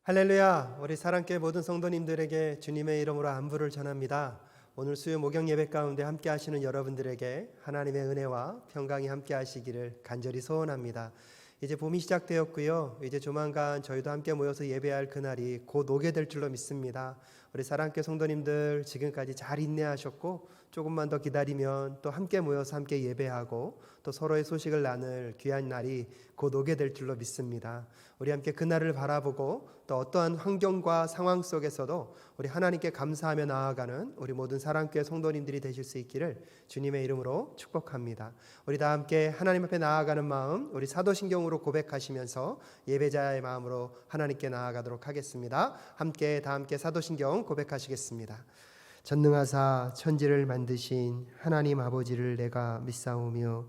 할렐루야. 우리 사랑교회 모든 성도님들에게 주님의 이름으로 안부를 전합니다. 오늘 수요 목양 예배 가운데 함께 하시는 여러분들에게 하나님의 은혜와 평강이 함께 하시기를 간절히 소원합니다. 이제 봄이 시작되었고요. 이제 조만간 저희도 함께 모여서 예배할 그날이 곧 오게 될 줄로 믿습니다. 우리 사랑교회 성도님들 지금까지 잘 인내하셨고 조금만 더 기다리면 또 함께 모여서 함께 예배하고 또 서로의 소식을 나눌 귀한 날이 곧 오게 될 줄로 믿습니다. 우리 함께 그날을 바라보고 또 어떠한 환경과 상황 속에서도 우리 하나님께 감사하며 나아가는 우리 모든 사랑교회 성도님들이 되실 수 있기를 주님의 이름으로 축복합니다. 우리 다 함께 하나님 앞에 나아가는 마음, 우리 사도신경으로 고백하시면서 예배자의 마음으로 하나님께 나아가도록 하겠습니다. 다 함께 사도신경 고백하시겠습니다. 전능하사 천지를 만드신 하나님 아버지를 내가 믿사오며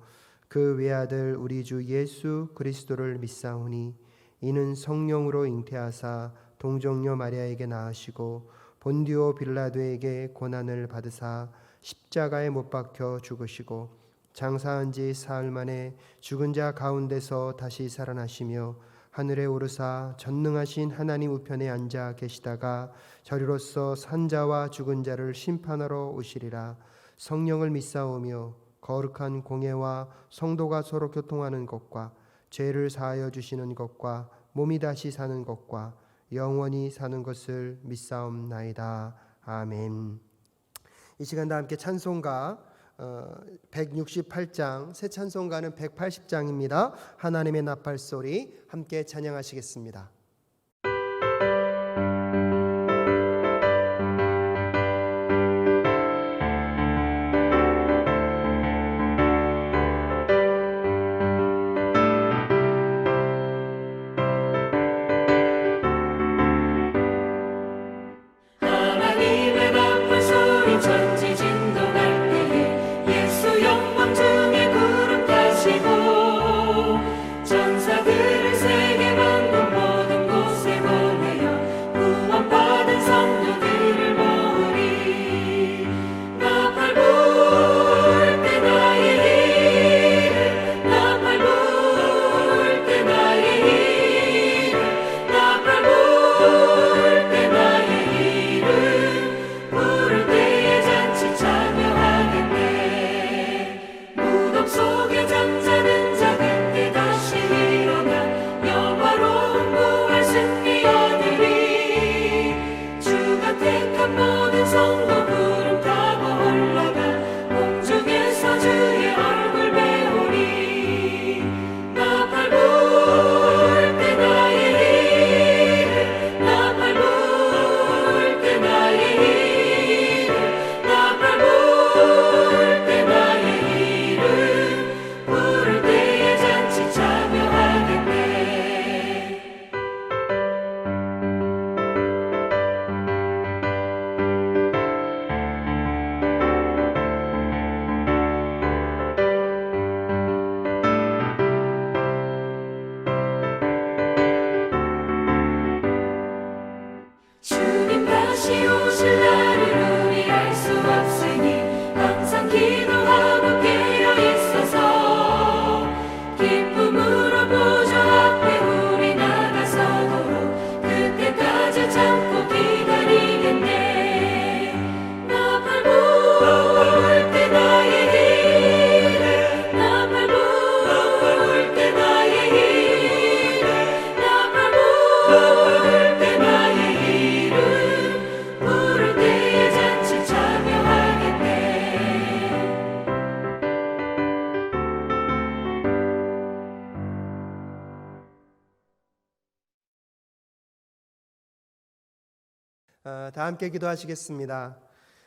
그 외아들 우리 주 예수 그리스도를 믿사오니 이는 성령으로 잉태하사 동정녀 마리아에게 낳으시고 본디오 빌라도에게 고난을 받으사 십자가에 못 박혀 죽으시고 장사한 지 사흘 만에 죽은 자 가운데서 다시 살아나시며 하늘에 오르사 전능하신 하나님 우편에 앉아 계시다가 저리로서 산자와 죽은 자를 심판하러 오시리라. 성령을 믿사오며 거룩한 공예와 성도가 서로 교통하는 것과 죄를 사하여 주시는 것과 몸이 다시 사는 것과 영원히 사는 것을 믿사옵나이다. 아멘. 이 시간 다 함께 찬송가 168장, 새 찬송가는 180장입니다. 하나님의 나팔소리 함께 찬양하시겠습니다. 다 함께 기도하시겠습니다.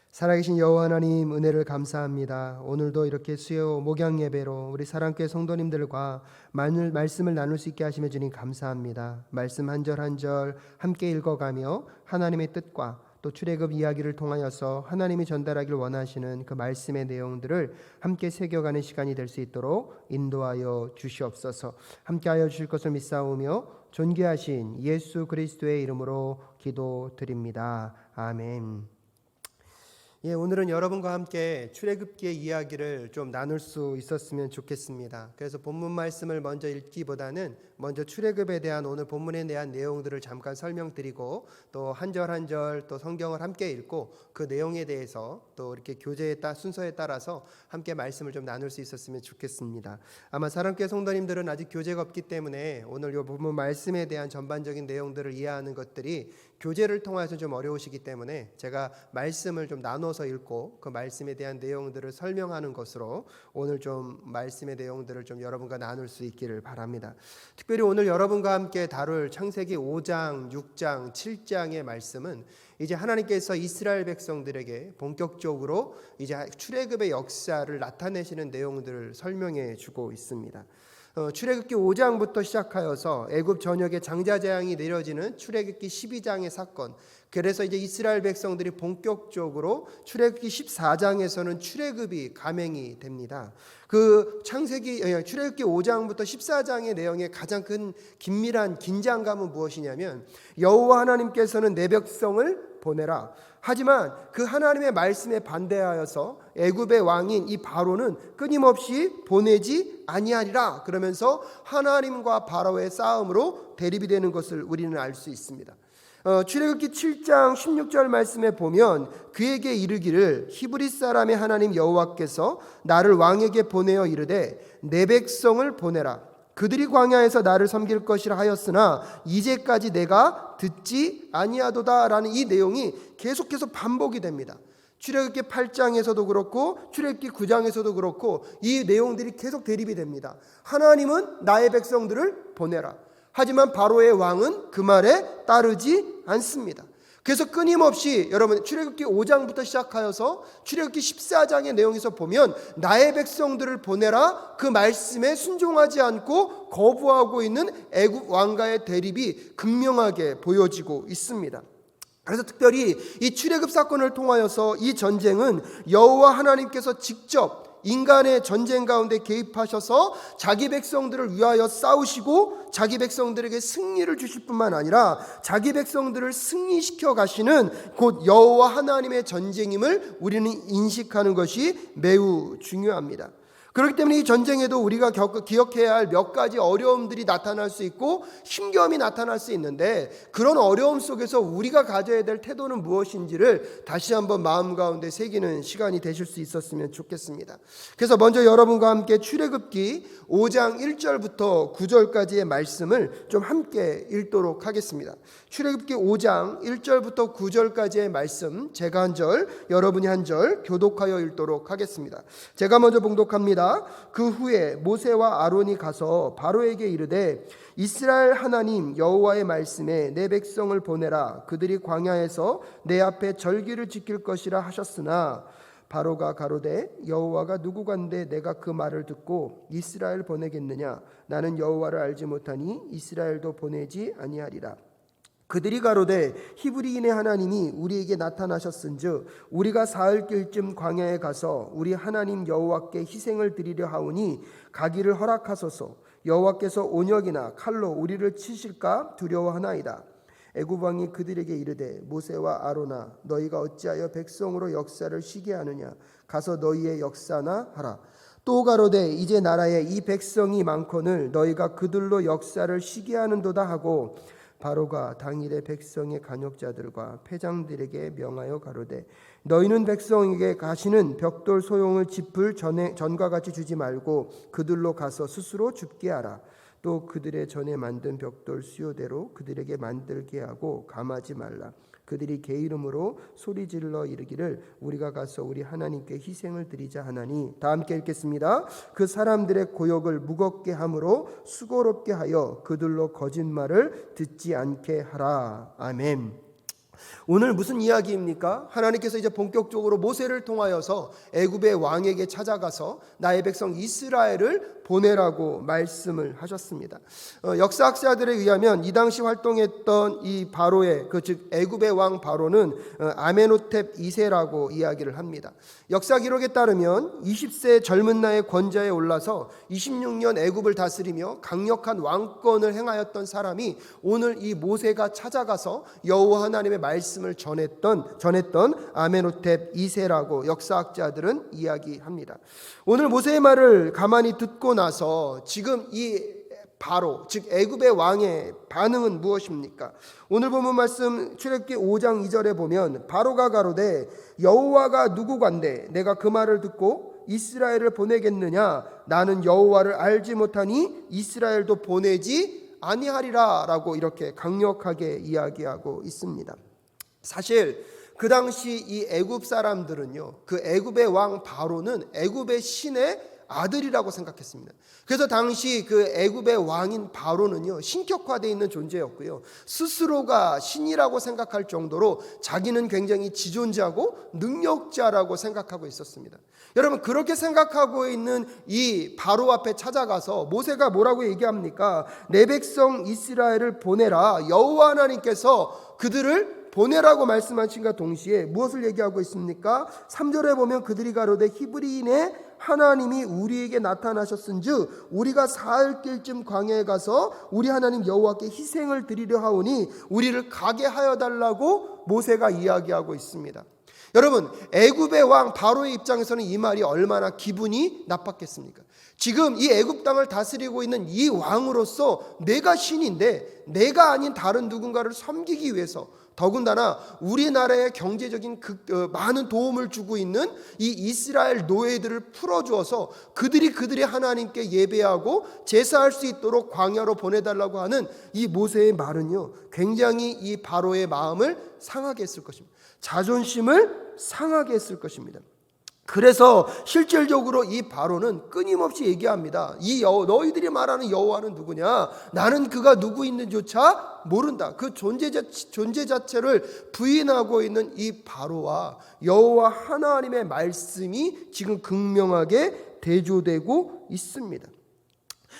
살아계신 여호와 하나님, 은혜를 감사합니다. 오늘도 이렇게 수요 목양 예배로 우리 사랑교회 성도님들과 말씀을 나눌 수 있게 하시며 주님 감사합니다. 말씀 한 절 한 절 함께 읽어가며 하나님의 뜻과 또 출애굽 이야기를 통하여서 하나님이 전달하기를 원하시는 그 말씀의 내용들을 함께 새겨가는 시간이 될 수 있도록 인도하여 주시옵소서. 함께하여 주실 것을 믿사오며 존귀하신 예수 그리스도의 이름으로 기도드립니다. 아멘. 예, 오늘은 여러분과 함께 출애굽기의 이야기를 좀 나눌 수 있었으면 좋겠습니다. 그래서 본문 말씀을 먼저 읽기보다는 먼저 출애굽에 대한 오늘 본문에 대한 내용들을 잠깐 설명드리고 또 한 절 한 절 또 성경을 함께 읽고 그 내용에 대해서 또 이렇게 순서에 따라서 함께 말씀을 좀 나눌 수 있었으면 좋겠습니다. 아마 사랑교회 성도님들은 아직 교제가 없기 때문에 오늘 이 본문 말씀에 대한 전반적인 내용들을 이해하는 것들이 교제를 통해서 좀 어려우시기 때문에 제가 말씀을 좀 나눠서 읽고 그 말씀에 대한 내용들을 설명하는 것으로 오늘 좀 말씀의 내용들을 좀 여러분과 나눌 수 있기를 바랍니다. 특별히 오늘 여러분과 함께 다룰 창세기 5장, 6장, 7장의 말씀은 이제 하나님께서 이스라엘 백성들에게 본격적으로 이제 출애굽의 역사를 나타내시는 내용들을 설명해 주고 있습니다. 출애굽기 5장부터 시작하여서 애굽 전역에 장자재앙이 내려지는 출애굽기 12장의 사건, 그래서 이제 이스라엘 백성들이 본격적으로 출애굽기 14장에서는 출애굽이 감행이 됩니다. 그 출애굽기 5장부터 14장의 내용의 가장 큰 긴밀한 긴장감은 무엇이냐면 여호와 하나님께서는 내 백성을 보내라. 하지만 그 하나님의 말씀에 반대하여서 애굽의 왕인 이 바로는 끊임없이 보내지 아니하리라 그러면서 하나님과 바로의 싸움으로 대립이 되는 것을 우리는 알 수 있습니다. 출애굽기 7장 16절 말씀에 보면 그에게 이르기를 히브리 사람의 하나님 여호와께서 나를 왕에게 보내어 이르되 내 백성을 보내라. 그들이 광야에서 나를 섬길 것이라 하였으나 이제까지 내가 듣지 아니하도다라는 이 내용이 계속해서 반복이 됩니다. 출애굽기 8장에서도 그렇고 출애굽기 9장에서도 그렇고 이 내용들이 계속 대립이 됩니다. 하나님은 나의 백성들을 보내라. 하지만 바로의 왕은 그 말에 따르지 않습니다. 그래서 끊임없이 여러분 출애굽기 5장부터 시작하여서 출애굽기 14장의 내용에서 보면 나의 백성들을 보내라 그 말씀에 순종하지 않고 거부하고 있는 애굽 왕과의 대립이 극명하게 보여지고 있습니다. 그래서 특별히 이 출애굽 사건을 통하여서 이 전쟁은 여호와 하나님께서 직접 인간의 전쟁 가운데 개입하셔서 자기 백성들을 위하여 싸우시고 자기 백성들에게 승리를 주실 뿐만 아니라 자기 백성들을 승리시켜 가시는 곧 여호와 하나님의 전쟁임을 우리는 인식하는 것이 매우 중요합니다. 그렇기 때문에 이 전쟁에도 우리가 기억해야 할 몇 가지 어려움들이 나타날 수 있고 힘겨움이 나타날 수 있는데 그런 어려움 속에서 우리가 가져야 될 태도는 무엇인지를 다시 한번 마음 가운데 새기는 시간이 되실 수 있었으면 좋겠습니다. 그래서 먼저 여러분과 함께 출애굽기 5장 1절부터 9절까지의 말씀을 좀 함께 읽도록 하겠습니다. 출애굽기 5장 1절부터 9절까지의 말씀 제가 한 절, 여러분이 한 절 교독하여 읽도록 하겠습니다. 제가 먼저 봉독합니다. 그 후에 모세와 아론이 가서 바로에게 이르되 이스라엘 하나님 여호와의 말씀에 내 백성을 보내라. 그들이 광야에서 내 앞에 절기를 지킬 것이라 하셨으나 바로가 가로되 여호와가 누구간데 내가 그 말을 듣고 이스라엘 보내겠느냐. 나는 여호와를 알지 못하니 이스라엘도 보내지 아니하리라. 그들이 가로되 히브리인의 하나님이 우리에게 나타나셨은즉 우리가 사흘길쯤 광야에 가서 우리 하나님 여호와께 희생을 드리려 하오니 가기를 허락하소서. 여호와께서 온역이나 칼로 우리를 치실까 두려워하나이다. 애굽 왕이 그들에게 이르되 모세와 아론아 너희가 어찌하여 백성으로 역사를 쉬게 하느냐. 가서 너희의 역사나 하라. 또 가로되 이제 나라에 이 백성이 많거늘 너희가 그들로 역사를 쉬게 하는도다 하고 바로가 당일에 백성의 간역자들과 패장들에게 명하여 가로되 너희는 백성에게 가시는 벽돌 소용을 짚을 전과 같이 주지 말고 그들로 가서 스스로 줍게 하라. 또 그들의 전에 만든 벽돌 수요대로 그들에게 만들게 하고 감하지 말라. 그들이 개 이름으로 소리질러 이르기를 우리가 가서 우리 하나님께 희생을 드리자 하나니. 다 함께 읽겠습니다. 그 사람들의 고역을 무겁게 함으로 수고롭게 하여 그들로 거짓말을 듣지 않게 하라. 아멘. 오늘 무슨 이야기입니까? 하나님께서 이제 본격적으로 모세를 통하여서 애굽의 왕에게 찾아가서 나의 백성 이스라엘을 보내라고 말씀을 하셨습니다. 역사학자들에 의하면 이 당시 활동했던 이 바로의 즉 애굽의 왕 바로는 아메노텝 2세라고 이야기를 합니다. 역사 기록에 따르면 20세 젊은 나이에 권좌에 올라서 26년 애굽을 다스리며 강력한 왕권을 행하였던 사람이 오늘 이 모세가 찾아가서 여호와 하나님의 말씀을 전했던 아멘호텝 2세라고 역사학자들은 이야기합니다. 오늘 모세의 말을 가만히 듣고 나서 지금 이 바로 즉 애굽의 왕의 반응은 무엇입니까? 오늘 본문 말씀 출애굽기 5장 2절에 보면 바로가 가로되 여호와가 누구간데 내가 그 말을 듣고 이스라엘을 보내겠느냐? 나는 여호와를 알지 못하니 이스라엘도 보내지 아니하리라 라고 이렇게 강력하게 이야기하고 있습니다. 사실 그 당시 이 애굽 사람들은요, 그 애굽의 왕 바로는 애굽의 신의 아들이라고 생각했습니다. 그래서 당시 그 애굽의 왕인 바로는요, 신격화되어 있는 존재였고요, 스스로가 신이라고 생각할 정도로 자기는 굉장히 지존자고 능력자라고 생각하고 있었습니다. 여러분, 그렇게 생각하고 있는 이 바로 앞에 찾아가서 모세가 뭐라고 얘기합니까? 내 백성 이스라엘을 보내라. 여호와 하나님께서 그들을 보내라고 말씀하신과 동시에 무엇을 얘기하고 있습니까? 3절에 보면 그들이 가로되 히브리인의 하나님이 우리에게 나타나셨은즉 우리가 사흘 길쯤 광야에 가서 우리 하나님 여호와께 희생을 드리려 하오니 우리를 가게 하여 달라고 모세가 이야기하고 있습니다. 여러분, 애굽의 왕 바로의 입장에서는 이 말이 얼마나 기분이 나빴겠습니까? 지금 이 애굽 땅을 다스리고 있는 이 왕으로서 내가 신인데 내가 아닌 다른 누군가를 섬기기 위해서, 더군다나 우리나라의 경제적인 많은 도움을 주고 있는 이 이스라엘 노예들을 풀어주어서 그들의 하나님께 예배하고 제사할 수 있도록 광야로 보내달라고 하는 이 모세의 말은요, 굉장히 이 바로의 마음을 상하게 했을 것입니다. 자존심을 상하게 했을 것입니다. 그래서 실질적으로 이 바로는 끊임없이 얘기합니다. 너희들이 말하는 여호와는 누구냐? 나는 그가 누구 있는지조차 모른다. 그 존재 자체를 부인하고 있는 이 바로와 여호와 하나님의 말씀이 지금 극명하게 대조되고 있습니다.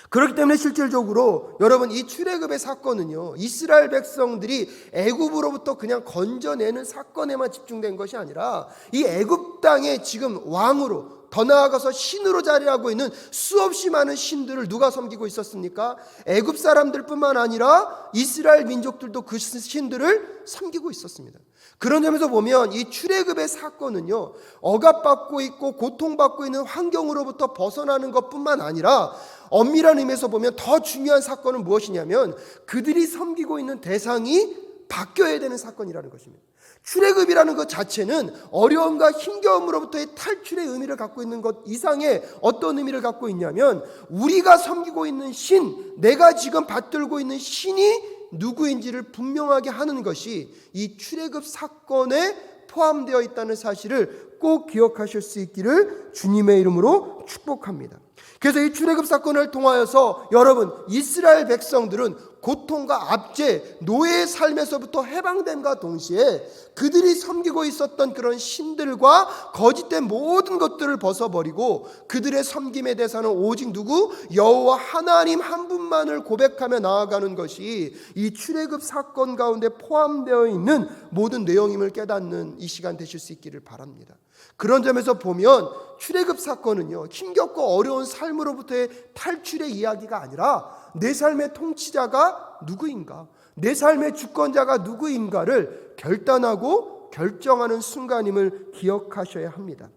그렇기 때문에 실질적으로 여러분, 이 출애굽의 사건은요, 이스라엘 백성들이 애굽으로부터 그냥 건져내는 사건에만 집중된 것이 아니라 이 애굽 땅에 지금 왕으로, 더 나아가서 신으로 자리하고 있는 수없이 많은 신들을 누가 섬기고 있었습니까? 애굽 사람들뿐만 아니라 이스라엘 민족들도 그 신들을 섬기고 있었습니다. 그런 점에서 보면 이 출애굽의 사건은요, 억압받고 있고 고통받고 있는 환경으로부터 벗어나는 것뿐만 아니라 엄밀한 의미에서 보면 더 중요한 사건은 무엇이냐면 그들이 섬기고 있는 대상이 바뀌어야 되는 사건이라는 것입니다. 출애굽이라는 것 자체는 어려움과 힘겨움으로부터의 탈출의 의미를 갖고 있는 것 이상의 어떤 의미를 갖고 있냐면 우리가 섬기고 있는 신, 내가 지금 받들고 있는 신이 누구인지를 분명하게 하는 것이 이 출애굽 사건에 포함되어 있다는 사실을 꼭 기억하실 수 있기를 주님의 이름으로 축복합니다. 그래서 이 출애굽 사건을 통하여서 여러분, 이스라엘 백성들은 고통과 압제, 노예의 삶에서부터 해방됨과 동시에 그들이 섬기고 있었던 그런 신들과 거짓된 모든 것들을 벗어버리고 그들의 섬김의 대상은 오직 누구? 여호와 하나님 한 분만을 고백하며 나아가는 것이 이 출애굽 사건 가운데 포함되어 있는 모든 내용임을 깨닫는 이 시간 되실 수 있기를 바랍니다. 그런 점에서 보면 출애굽 사건은요, 힘겹고 어려운 삶으로부터의 탈출의 이야기가 아니라 내 삶의 통치자가 누구인가, 내 삶의 주권자가 누구인가를 결단하고 결정하는 순간임을 기억하셔야 합니다.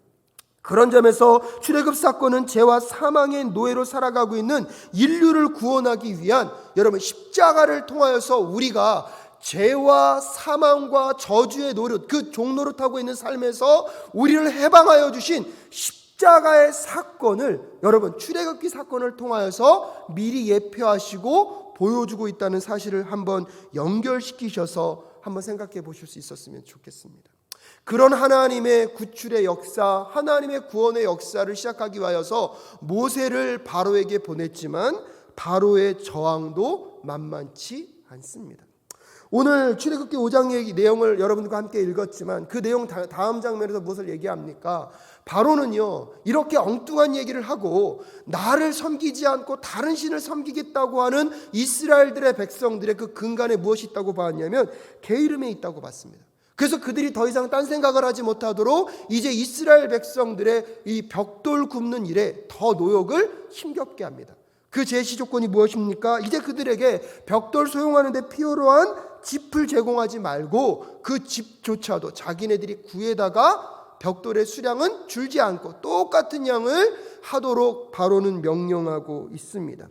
그런 점에서 출애굽 사건은 죄와 사망의 노예로 살아가고 있는 인류를 구원하기 위한 여러분 십자가를 통하여서 우리가 죄와 사망과 저주의 노릇, 그 종노릇하고 있는 삶에서 우리를 해방하여 주신 십자가의 사건을 여러분 출애굽기 사건을 통하여서 미리 예표하시고 보여주고 있다는 사실을 한번 연결시키셔서 한번 생각해 보실 수 있었으면 좋겠습니다. 그런 하나님의 구출의 역사, 하나님의 구원의 역사를 시작하기 위하여서 모세를 바로에게 보냈지만 바로의 저항도 만만치 않습니다. 오늘 출애굽기 5장 내용을 여러분과 함께 읽었지만 그 내용 다음 장면에서 무엇을 얘기합니까? 바로는요, 이렇게 엉뚱한 얘기를 하고 나를 섬기지 않고 다른 신을 섬기겠다고 하는 이스라엘들의 백성들의 그 근간에 무엇이 있다고 봤냐면 게으름에 있다고 봤습니다. 그래서 그들이 더 이상 딴 생각을 하지 못하도록 이제 이스라엘 백성들의 이 벽돌 굽는 일에 더 노역을 힘겹게 합니다. 그 제시 조건이 무엇입니까? 이제 그들에게 벽돌 소용하는 데 필요한 짚을 제공하지 말고 그 짚조차도 자기네들이 구에다가 벽돌의 수량은 줄지 않고 똑같은 양을 하도록 바로는 명령하고 있습니다.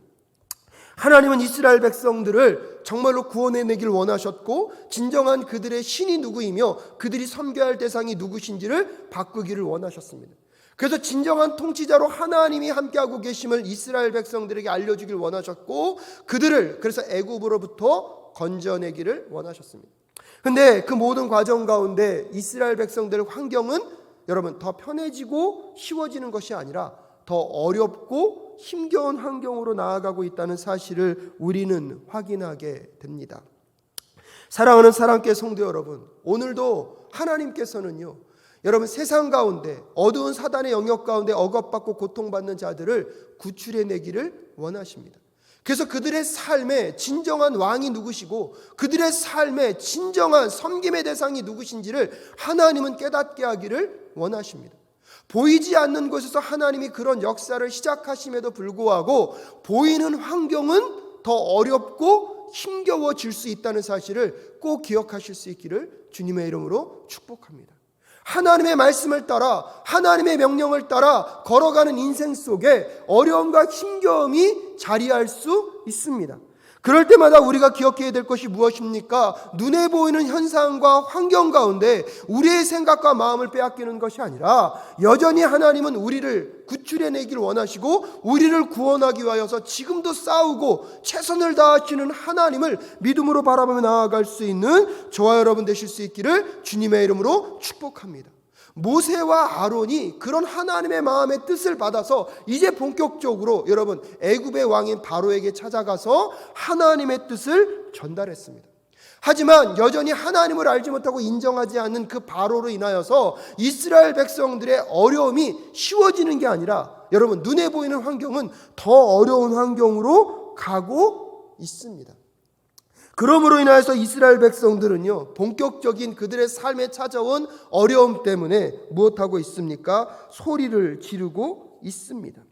하나님은 이스라엘 백성들을 정말로 구원해내길 원하셨고 진정한 그들의 신이 누구이며 그들이 섬겨야 할 대상이 누구신지를 바꾸기를 원하셨습니다. 그래서 진정한 통치자로 하나님이 함께하고 계심을 이스라엘 백성들에게 알려주길 원하셨고 그들을 그래서 애굽으로부터 건져내기를 원하셨습니다. 그런데 그 모든 과정 가운데 이스라엘 백성들의 환경은 여러분 더 편해지고 쉬워지는 것이 아니라 더 어렵고 힘겨운 환경으로 나아가고 있다는 사실을 우리는 확인하게 됩니다. 사랑하는 사랑교회 성도 여러분, 오늘도 하나님께서는요 여러분 세상 가운데 어두운 사단의 영역 가운데 억압받고 고통받는 자들을 구출해내기를 원하십니다. 그래서 그들의 삶에 진정한 왕이 누구시고 그들의 삶에 진정한 섬김의 대상이 누구신지를 하나님은 깨닫게 하기를 원하십니다. 보이지 않는 곳에서 하나님이 그런 역사를 시작하심에도 불구하고 보이는 환경은 더 어렵고 힘겨워질 수 있다는 사실을 꼭 기억하실 수 있기를 주님의 이름으로 축복합니다. 하나님의 말씀을 따라 하나님의 명령을 따라 걸어가는 인생 속에 어려움과 힘겨움이 자리할 수 있습니다. 그럴 때마다 우리가 기억해야 될 것이 무엇입니까? 눈에 보이는 현상과 환경 가운데 우리의 생각과 마음을 빼앗기는 것이 아니라 여전히 하나님은 우리를 구출해내길 원하시고 우리를 구원하기 위하여서 지금도 싸우고 최선을 다하시는 하나님을 믿음으로 바라보며 나아갈 수 있는 저와 여러분 되실 수 있기를 주님의 이름으로 축복합니다. 모세와 아론이 그런 하나님의 마음의 뜻을 받아서 이제 본격적으로 여러분 애굽의 왕인 바로에게 찾아가서 하나님의 뜻을 전달했습니다. 하지만 여전히 하나님을 알지 못하고 인정하지 않는 그 바로로 인하여서 이스라엘 백성들의 어려움이 쉬워지는 게 아니라 여러분 눈에 보이는 환경은 더 어려운 환경으로 가고 있습니다. 그러므로 인하여서 이스라엘 백성들은요 본격적인 그들의 삶에 찾아온 어려움 때문에 무엇하고 있습니까? 소리를 지르고 있습니다.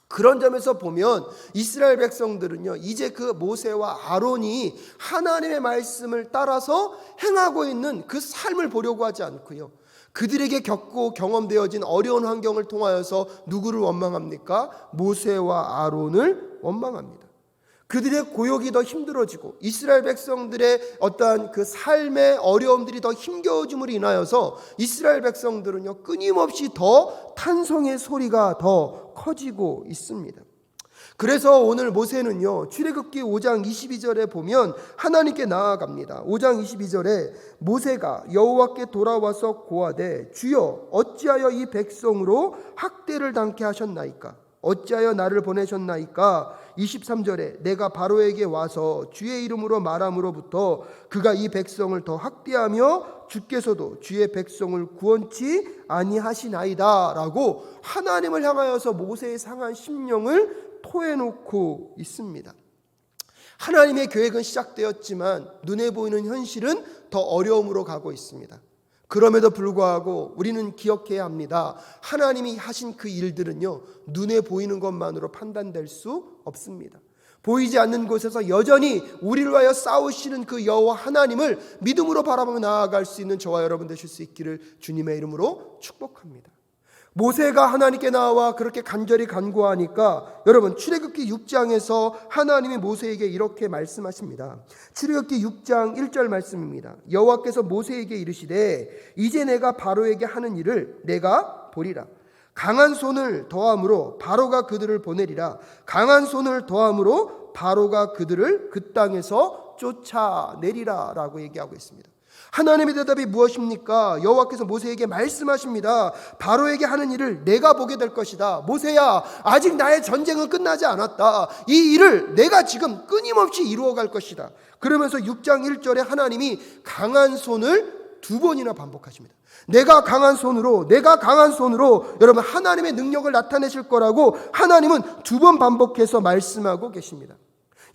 그런 점에서 보면 이스라엘 백성들은요 이제 그 모세와 아론이 하나님의 말씀을 따라서 행하고 있는 그 삶을 보려고 하지 않고요 그들에게 겪고 경험되어진 어려운 환경을 통하여서 누구를 원망합니까? 모세와 아론을 원망합니다. 그들의 고역이 더 힘들어지고 이스라엘 백성들의 어떠한 그 삶의 어려움들이 더 힘겨워짐으로 인하여서 이스라엘 백성들은요 끊임없이 더 탄성의 소리가 더 커지고 있습니다. 그래서 오늘 모세는요 출애굽기 5장 22절에 보면 하나님께 나아갑니다. 5장 22절에 모세가 여호와께 돌아와서 고하되 주여 어찌하여 이 백성으로 학대를 당케 하셨나이까? 어찌하여 나를 보내셨나이까? 23절에 내가 바로에게 와서 주의 이름으로 말함으로부터 그가 이 백성을 더 학대하며 주께서도 주의 백성을 구원치 아니하시나이다 라고 하나님을 향하여서 모세의 상한 심령을 토해놓고 있습니다. 하나님의 계획은 시작되었지만 눈에 보이는 현실은 더 어려움으로 가고 있습니다. 그럼에도 불구하고 우리는 기억해야 합니다. 하나님이 하신 그 일들은요 눈에 보이는 것만으로 판단될 수 없습니다. 보이지 않는 곳에서 여전히 우리를 위하여 싸우시는 그 여호와 하나님을 믿음으로 바라보며 나아갈 수 있는 저와 여러분 되실 수 있기를 주님의 이름으로 축복합니다. 모세가 하나님께 나와 그렇게 간절히 간구하니까 여러분 출애굽기 6장에서 하나님이 모세에게 이렇게 말씀하십니다. 출애굽기 6장 1절 말씀입니다. 여호와께서 모세에게 이르시되 이제 내가 바로에게 하는 일을 내가 보리라. 강한 손을 더함으로 바로가 그들을 보내리라. 강한 손을 더함으로 바로가 그들을 그 땅에서 쫓아내리라 라고 얘기하고 있습니다. 하나님의 대답이 무엇입니까? 여호와께서 모세에게 말씀하십니다. 바로에게 하는 일을 내가 보게 될 것이다. 모세야, 아직 나의 전쟁은 끝나지 않았다. 이 일을 내가 지금 끊임없이 이루어갈 것이다. 그러면서 6장 1절에 하나님이 강한 손을 2번이나 반복하십니다. 내가 강한 손으로 여러분 하나님의 능력을 나타내실 거라고 하나님은 2번 반복해서 말씀하고 계십니다.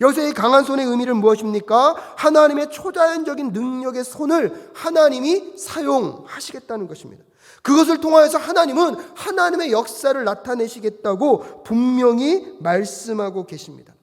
여기서 이 강한 손의 의미는 무엇입니까? 하나님의 초자연적인 능력의 손을 하나님이 사용하시겠다는 것입니다. 그것을 통하여서 하나님은 하나님의 역사를 나타내시겠다고 분명히 말씀하고 계십니다.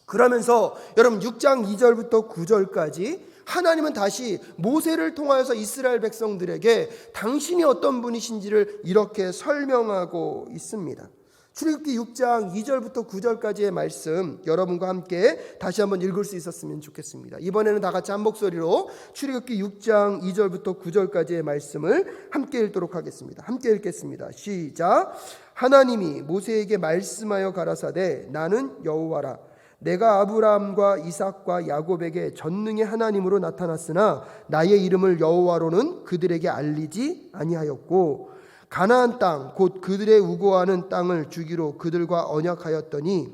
그러면서 여러분 6장 2절부터 9절까지 하나님은 다시 모세를 통하여서 이스라엘 백성들에게 당신이 어떤 분이신지를 이렇게 설명하고 있습니다. 출애굽기 6장 2절부터 9절까지의 말씀 여러분과 함께 다시 한번 읽을 수 있었으면 좋겠습니다. 이번에는 다 같이 한 목소리로 출애굽기 6장 2절부터 9절까지의 말씀을 함께 읽도록 하겠습니다. 함께 읽겠습니다. 시작. 하나님이 모세에게 말씀하여 가라사대 나는 여호와라. 내가 아브라함과 이삭과 야곱에게 전능의 하나님으로 나타났으나 나의 이름을 여호와로는 그들에게 알리지 아니하였고 가나안 땅 곧 그들의 우고하는 땅을 주기로 그들과 언약하였더니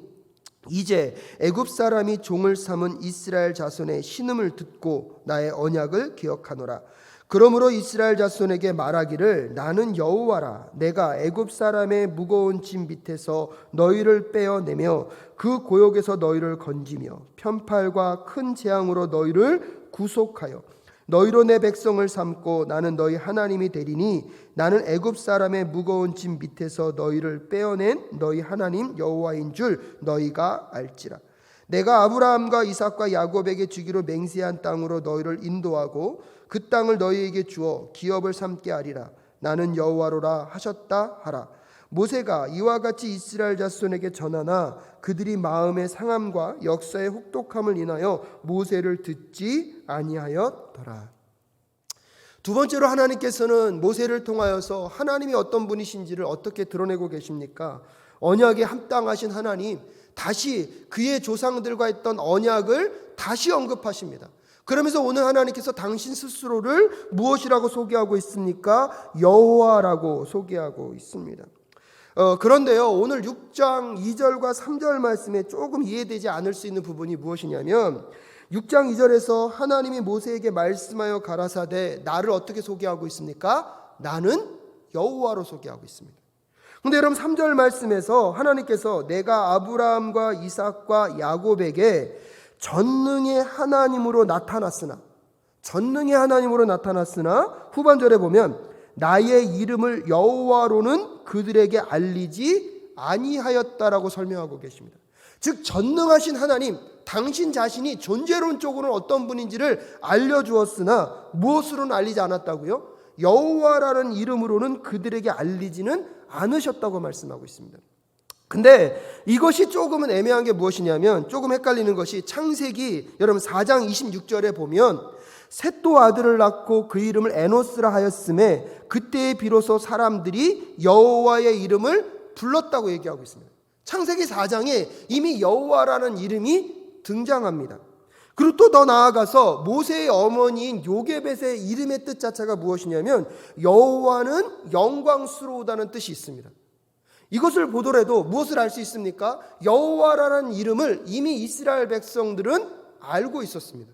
이제 애굽 사람이 종을 삼은 이스라엘 자손의 신음을 듣고 나의 언약을 기억하노라. 그러므로 이스라엘 자손에게 말하기를 나는 여호와라. 내가 애굽 사람의 무거운 짐 밑에서 너희를 빼어내며 그 고역에서 너희를 건지며 편팔과 큰 재앙으로 너희를 구속하여 너희로 내 백성을 삼고 나는 너희 하나님이 되리니 나는 애굽 사람의 무거운 짐 밑에서 너희를 빼어낸 너희 하나님 여호와인 줄 너희가 알지라. 내가 아브라함과 이삭과 야곱에게 주기로 맹세한 땅으로 너희를 인도하고 그 땅을 너희에게 주어 기업을 삼게 하리라. 나는 여호와로라 하셨다 하라. 모세가 이와 같이 이스라엘 자손에게 전하나 그들이 마음의 상함과 역사의 혹독함을 인하여 모세를 듣지 아니하였더라. 두 번째로 하나님께서는 모세를 통하여서 하나님이 어떤 분이신지를 어떻게 드러내고 계십니까? 언약에 합당하신 하나님, 다시 그의 조상들과 했던 언약을 다시 언급하십니다. 그러면서 오늘 하나님께서 당신 스스로를 무엇이라고 소개하고 있습니까? 여호와라고 소개하고 있습니다. 그런데요, 오늘 6장 2절과 3절 말씀에 조금 이해되지 않을 수 있는 부분이 무엇이냐면 6장 2절에서 하나님이 모세에게 말씀하여 가라사대 나를 어떻게 소개하고 있습니까? 나는 여호와로 소개하고 있습니다. 근데 여러분 3절 말씀에서 하나님께서 내가 아브라함과 이삭과 야곱에게 전능의 하나님으로 나타났으나 후반절에 보면 나의 이름을 여호와로는 그들에게 알리지 아니하였다라고 설명하고 계십니다. 즉 전능하신 하나님, 당신 자신이 존재론적으로는 어떤 분인지를 알려주었으나 무엇으로는 알리지 않았다고요? 여호와라는 이름으로는 그들에게 알리지는 않으셨다고 말씀하고 있습니다. 근데 이것이 조금은 애매한 게 무엇이냐면 조금 헷갈리는 것이 창세기 여러분 4장 26절에 보면 셋도 아들을 낳고 그 이름을 에노스라 하였음에 그때에 비로소 사람들이 여호와의 이름을 불렀다고 얘기하고 있습니다. 창세기 4장에 이미 여호와라는 이름이 등장합니다. 그리고 또 더 나아가서 모세의 어머니인 요게벳의 이름의 뜻 자체가 무엇이냐면 여호와는 영광스러우다는 뜻이 있습니다. 이것을 보더라도 무엇을 알 수 있습니까? 여호와라는 이름을 이미 이스라엘 백성들은 알고 있었습니다.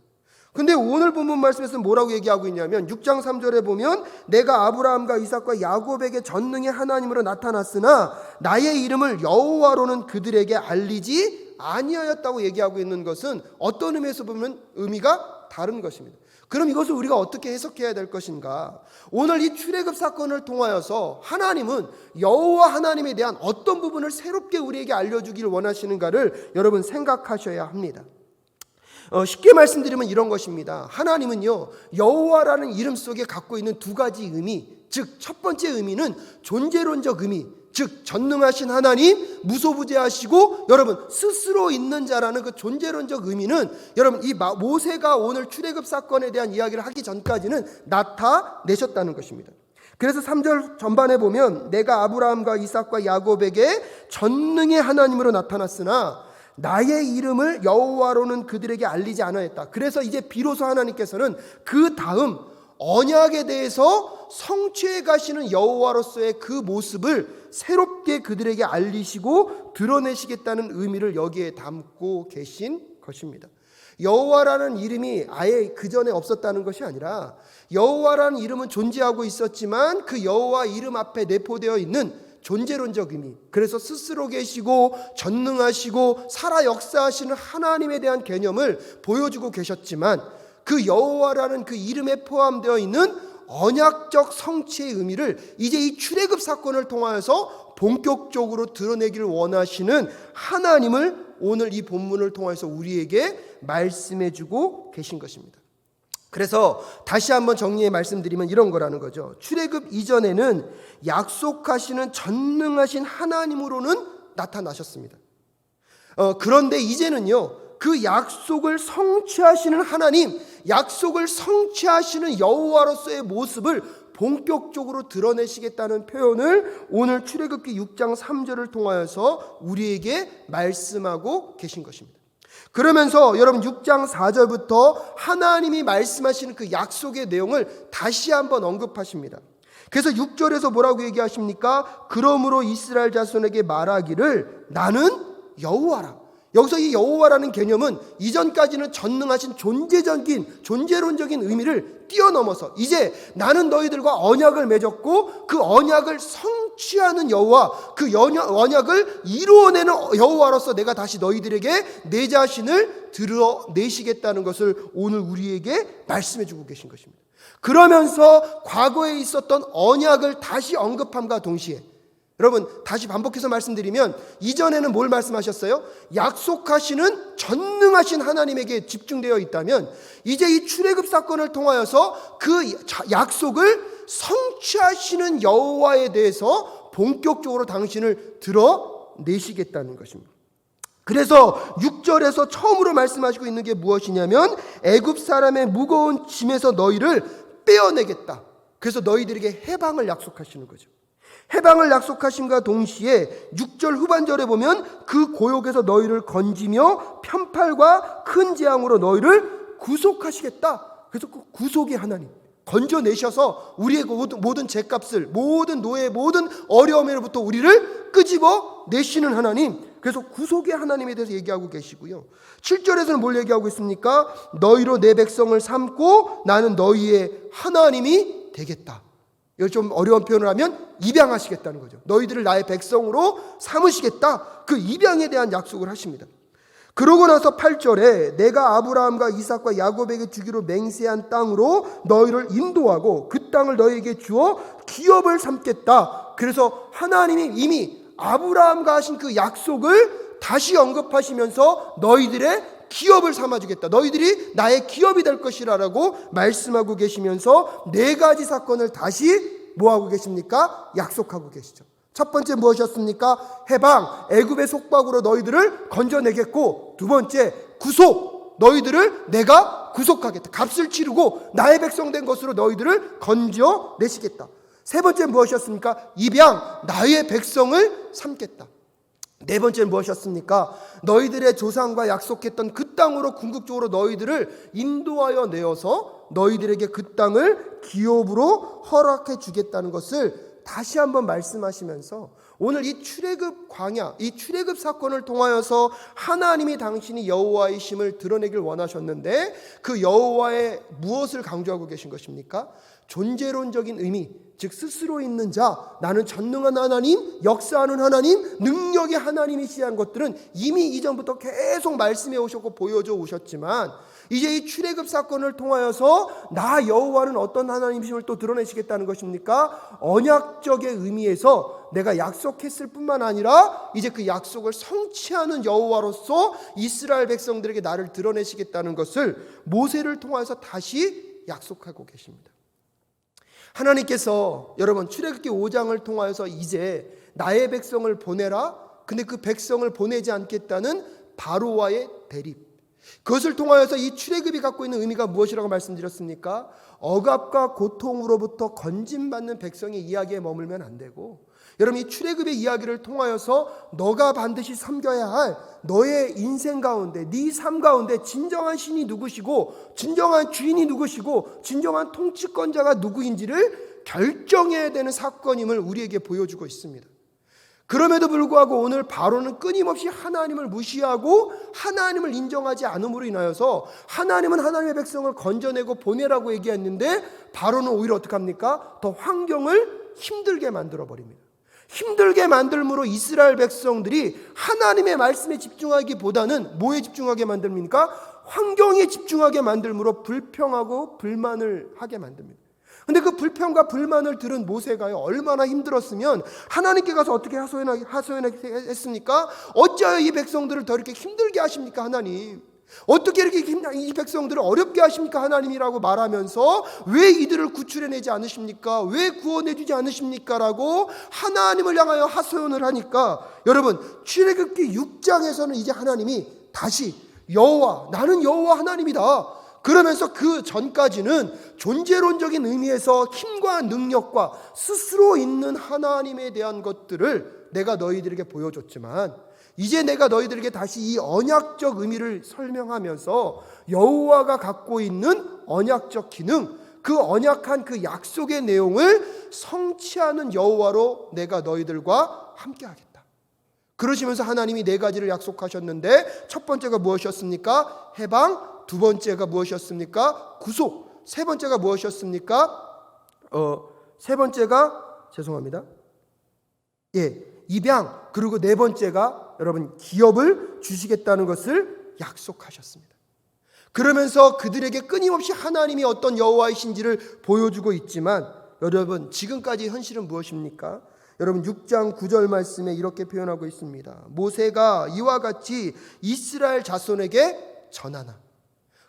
근데 오늘 본문 말씀에서 뭐라고 얘기하고 있냐면 6장 3절에 보면 내가 아브라함과 이삭과 야곱에게 전능의 하나님으로 나타났으나 나의 이름을 여호와로는 그들에게 알리지 아니하였다고 얘기하고 있는 것은 어떤 의미에서 보면 의미가 다른 것입니다. 그럼 이것을 우리가 어떻게 해석해야 될 것인가? 오늘 이 출애굽 사건을 통하여서 하나님은 여호와 하나님에 대한 어떤 부분을 새롭게 우리에게 알려주기를 원하시는가를 여러분 생각하셔야 합니다. 쉽게 말씀드리면 이런 것입니다. 하나님은요 여호와라는 이름 속에 갖고 있는 두 가지 의미, 즉 첫 번째 의미는 존재론적 의미, 즉 전능하신 하나님, 무소부재하시고 여러분 스스로 있는 자라는 그 존재론적 의미는 여러분 이 모세가 오늘 출애굽 사건에 대한 이야기를 하기 전까지는 나타내셨다는 것입니다. 그래서 3절 전반에 보면 내가 아브라함과 이삭과 야곱에게 전능의 하나님으로 나타났으나 나의 이름을 여호와로는 그들에게 알리지 않았다. 그래서 이제 비로소 하나님께서는 그 다음 언약에 대해서 성취해 가시는 여호와로서의 그 모습을 새롭게 그들에게 알리시고 드러내시겠다는 의미를 여기에 담고 계신 것입니다. 여호와라는 이름이 아예 그전에 없었다는 것이 아니라 여호와라는 이름은 존재하고 있었지만 그 여호와 이름 앞에 내포되어 있는 존재론적 의미, 그래서 스스로 계시고 전능하시고 살아 역사하시는 하나님에 대한 개념을 보여주고 계셨지만 그 여호와라는 그 이름에 포함되어 있는 언약적 성취의 의미를 이제 이 출애굽 사건을 통하여서 본격적으로 드러내기를 원하시는 하나님을 오늘 이 본문을 통해서 우리에게 말씀해주고 계신 것입니다. 그래서 다시 한번 정리해 말씀드리면 이런 거라는 거죠. 출애굽 이전에는 약속하시는 전능하신 하나님으로는 나타나셨습니다. 그런데 이제는요, 그 약속을 성취하시는 하나님, 약속을 성취하시는 여호와로서의 모습을 본격적으로 드러내시겠다는 표현을 오늘 출애굽기 6장 3절을 통하여서 우리에게 말씀하고 계신 것입니다. 그러면서 여러분 6장 4절부터 하나님이 말씀하시는 그 약속의 내용을 다시 한번 언급하십니다. 그래서 6절에서 뭐라고 얘기하십니까? 그러므로 이스라엘 자손에게 말하기를 나는 여호와라. 여기서 이 여호와라는 개념은 이전까지는 전능하신 존재론적인 의미를 뛰어넘어서 이제 나는 너희들과 언약을 맺었고 그 언약을 성취하는 여호와, 그 언약을 이루어내는 여호와로서 내가 다시 너희들에게 내 자신을 드러내시겠다는 것을 오늘 우리에게 말씀해 주고 계신 것입니다. 그러면서 과거에 있었던 언약을 다시 언급함과 동시에 여러분 다시 반복해서 말씀드리면 이전에는 뭘 말씀하셨어요? 약속하시는 전능하신 하나님에게 집중되어 있다면 이제 이 출애굽 사건을 통하여서 그 약속을 성취하시는 여호와에 대해서 본격적으로 당신을 드러내시겠다는 것입니다. 그래서 6절에서 처음으로 말씀하시고 있는 게 무엇이냐면 애굽 사람의 무거운 짐에서 너희를 빼어내겠다. 그래서 너희들에게 해방을 약속하시는 거죠. 해방을 약속하심과 동시에 6절 후반절에 보면 그 고욕에서 너희를 건지며 편팔과 큰 재앙으로 너희를 구속하시겠다. 그래서 그 구속의 하나님 건져내셔서 우리의 모든 죄값을, 모든 노예, 모든 어려움에로부터 우리를 끄집어 내시는 하나님, 그래서 구속의 하나님에 대해서 얘기하고 계시고요. 7절에서는 뭘 얘기하고 있습니까? 너희로 내 백성을 삼고 나는 너희의 하나님이 되겠다. 이걸 좀 어려운 표현을 하면 입양하시겠다는 거죠. 너희들을 나의 백성으로 삼으시겠다. 그 입양에 대한 약속을 하십니다. 그러고 나서 8절에 내가 아브라함과 이삭과 야곱에게 주기로 맹세한 땅으로 너희를 인도하고 그 땅을 너희에게 주어 기업을 삼겠다. 그래서 하나님이 이미 아브라함과 하신 그 약속을 다시 언급하시면서 너희들의 기업을 삼아주겠다. 너희들이 나의 기업이 될 것이라고 말씀하고 계시면서 네 가지 사건을 다시 뭐하고 계십니까? 약속하고 계시죠. 첫 번째 무엇이었습니까? 해방, 애굽의 속박으로 너희들을 건져내겠고, 두 번째 구속, 너희들을 내가 구속하겠다. 값을 치르고 나의 백성 된 것으로 너희들을 건져내시겠다. 세 번째 무엇이었습니까? 입양, 나의 백성을 삼겠다. 네 번째는 무엇이었습니까? 너희들의 조상과 약속했던 그 땅으로 궁극적으로 너희들을 인도하여 내어서 너희들에게 그 땅을 기업으로 허락해 주겠다는 것을 다시 한번 말씀하시면서 오늘 이 출애굽 광야, 이 출애굽 사건을 통하여서 하나님이 당신이 여호와이심을 드러내길 원하셨는데 그 여호와의 무엇을 강조하고 계신 것입니까? 존재론적인 의미, 즉 스스로 있는 자, 나는 전능한 하나님, 역사하는 하나님, 능력의 하나님이시한 것들은 이미 이전부터 계속 말씀해 오셨고 보여줘 오셨지만 이제 이 출애굽 사건을 통하여서 나 여호와는 어떤 하나님이심을 또 드러내시겠다는 것입니까? 언약적의 의미에서 내가 약속했을 뿐만 아니라 이제 그 약속을 성취하는 여호와로서 이스라엘 백성들에게 나를 드러내시겠다는 것을 모세를 통해서 다시 약속하고 계십니다. 하나님께서 여러분 출애굽기 5장을 통하여서 이제 나의 백성을 보내라. 근데 그 백성을 보내지 않겠다는 바로와의 대립. 그것을 통하여서 이 출애굽이 갖고 있는 의미가 무엇이라고 말씀드렸습니까? 억압과 고통으로부터 건짐받는 백성의 이야기에 머물면 안 되고 여러분 이 출애굽의 이야기를 통하여서 너가 반드시 섬겨야 할 너의 인생 가운데 네 삶 가운데 진정한 신이 누구시고 진정한 주인이 누구시고 진정한 통치권자가 누구인지를 결정해야 되는 사건임을 우리에게 보여주고 있습니다. 그럼에도 불구하고 오늘 바로는 끊임없이 하나님을 무시하고 하나님을 인정하지 않음으로 인하여서 하나님은 하나님의 백성을 건져내고 보내라고 얘기했는데 바로는 오히려 어떻게 합니까? 더 환경을 힘들게 만들어 버립니다. 힘들게 만들므로 이스라엘 백성들이 하나님의 말씀에 집중하기보다는 뭐에 집중하게 만듭니까? 환경에 집중하게 만들므로 불평하고 불만을 하게 만듭니다. 근데 그 불평과 불만을 들은 모세가요 얼마나 힘들었으면 하나님께 가서 어떻게 하소연했습니까? 어찌하여 이 백성들을 더 이렇게 힘들게 하십니까 하나님? 어떻게 이렇게 이 백성들을 어렵게 하십니까? 하나님이라고 말하면서 왜 이들을 구출해내지 않으십니까? 왜 구원해주지 않으십니까? 라고 하나님을 향하여 하소연을 하니까 여러분 출애굽기 6장에서는 이제 하나님이 다시 여호와, 나는 여호와 하나님이다, 그러면서 그 전까지는 존재론적인 의미에서 힘과 능력과 스스로 있는 하나님에 대한 것들을 내가 너희들에게 보여줬지만 이제 내가 너희들에게 다시 이 언약적 의미를 설명하면서 여호와가 갖고 있는 언약적 기능, 그 언약한 그 약속의 내용을 성취하는 여호와로 내가 너희들과 함께하겠다. 그러시면서 하나님이 네 가지를 약속하셨는데 첫 번째가 무엇이었습니까? 해방. 두 번째가 무엇이었습니까? 구속. 세 번째가 무엇이었습니까? 입양. 그리고 네 번째가 여러분 기업을 주시겠다는 것을 약속하셨습니다. 그러면서 그들에게 끊임없이 하나님이 어떤 여호와이신지를 보여주고 있지만 여러분 지금까지 현실은 무엇입니까? 여러분 6장 9절 말씀에 이렇게 표현하고 있습니다. 모세가 이와 같이 이스라엘 자손에게 전하나.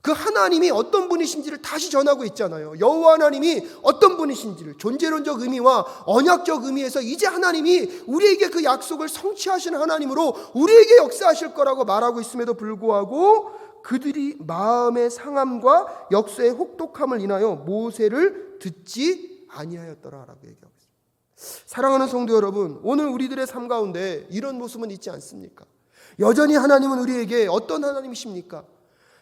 그 하나님이 어떤 분이신지를 다시 전하고 있잖아요. 여호와 하나님이 어떤 분이신지를 존재론적 의미와 언약적 의미에서 이제 하나님이 우리에게 그 약속을 성취하시는 하나님으로 우리에게 역사하실 거라고 말하고 있음에도 불구하고 그들이 마음의 상함과 역사의 혹독함을 인하여 모세를 듣지 아니하였더라라고 얘기하고 있습니다. 사랑하는 성도 여러분, 오늘 우리들의 삶 가운데 이런 모습은 있지 않습니까? 여전히 하나님은 우리에게 어떤 하나님이십니까?